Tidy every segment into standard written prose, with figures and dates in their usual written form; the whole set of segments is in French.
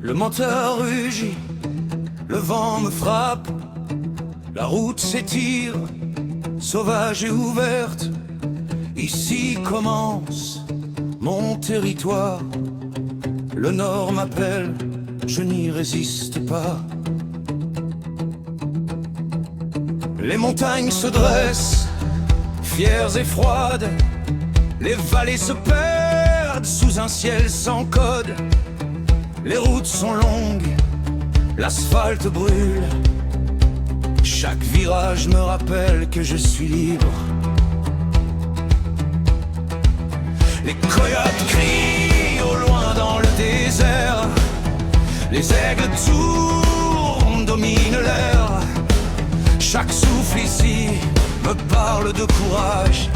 Le moteur rugit, le vent me frappe, la route s'étire, sauvage et ouverte. Ici commence mon territoire. Le nord m'appelle, je n'y résiste pas. Les montagnes se dressent, fières et froides. Les vallées se perdent sous un ciel sans code. Les routes sont longues, l'asphalte brûle. Chaque virage me rappelle que je suis libre. Les coyotes crient au loin dans le désert. Les aigles tournent, dominent l'air. Chaque souffle ici me parle de courage.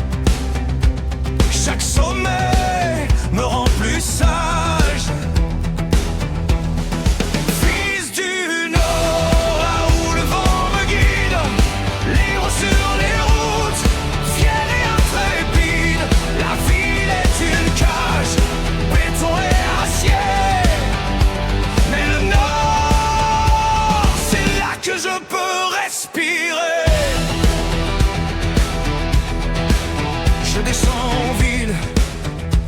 Chaque sommet me rend plus sage. Fils du Nord, là où le vent me guide, libre sur les routes, fier et intrépide. La ville est une cage, béton et acier. Mais le Nord, c'est là que je peux respirer. Je descends en ville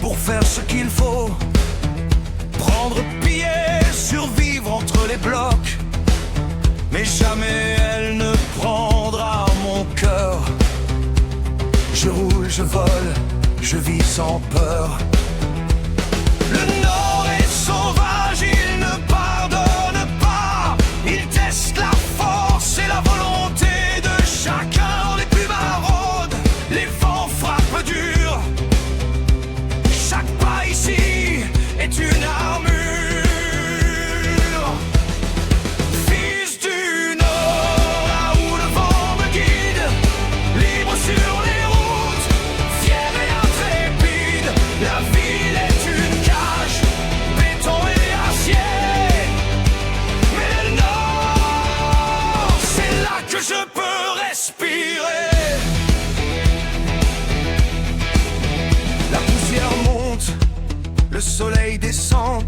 pour faire ce qu'il faut, prendre pied, survivre entre les blocs. Mais jamais elle ne prendra mon cœur. Je roule, je vole, je vis sans peur. Le Nord est sauvage, il ne pardonne pas. Il teste la force et la volonté de chacun. Les plus maraudes, les vents frappent dur. Chaque pas ici est une armure. Fils du Nord, là où le vent me guide, libre sur les routes, fier et intrépide. La ville est une cage, béton et acier. Mais le Nord, c'est là que je peux respirer. La poussière monte, le soleil descend,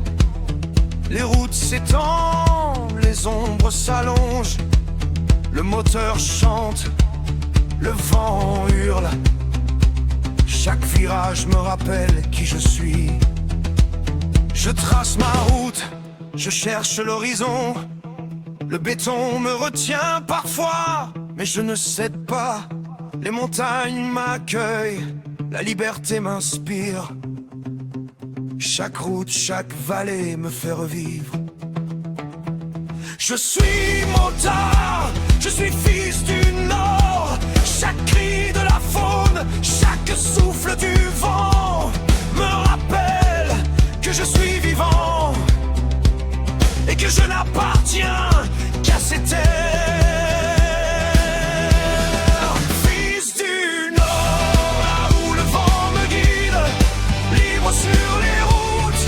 les routes s'étendent, les ombres s'allongent. Le moteur chante, le vent hurle. Chaque virage me rappelle qui je suis. Je trace ma route, je cherche l'horizon. Le béton me retient parfois, mais je ne cède pas. Les montagnes m'accueillent, la liberté m'inspire. Chaque route, chaque vallée me fait revivre. Je suis motard, je suis fils du Nord. Chaque cri de la faune, chaque souffle du vent me rappelle que je suis vivant et que je n'appartiens qu'à ces terres. Fils du Nord, là où le vent me guide, libre sur les routes,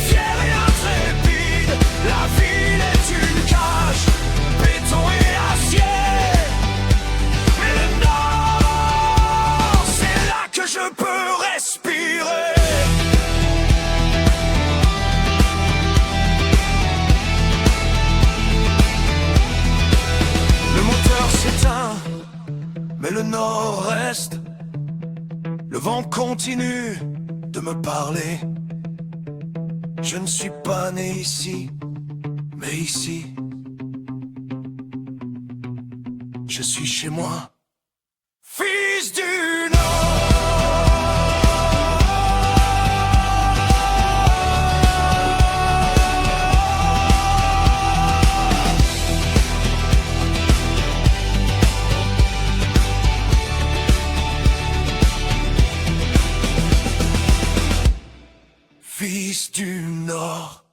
fier et intrépide. La ville est une cage, béton et acier. Mais le Nord, c'est là que je peux respirer. Le moteur s'éteint, mais le Nord reste. Le vent continue de me parler. Je ne suis pas né ici, mais ici, je suis chez moi. Fils du Nord. Fils du Nord.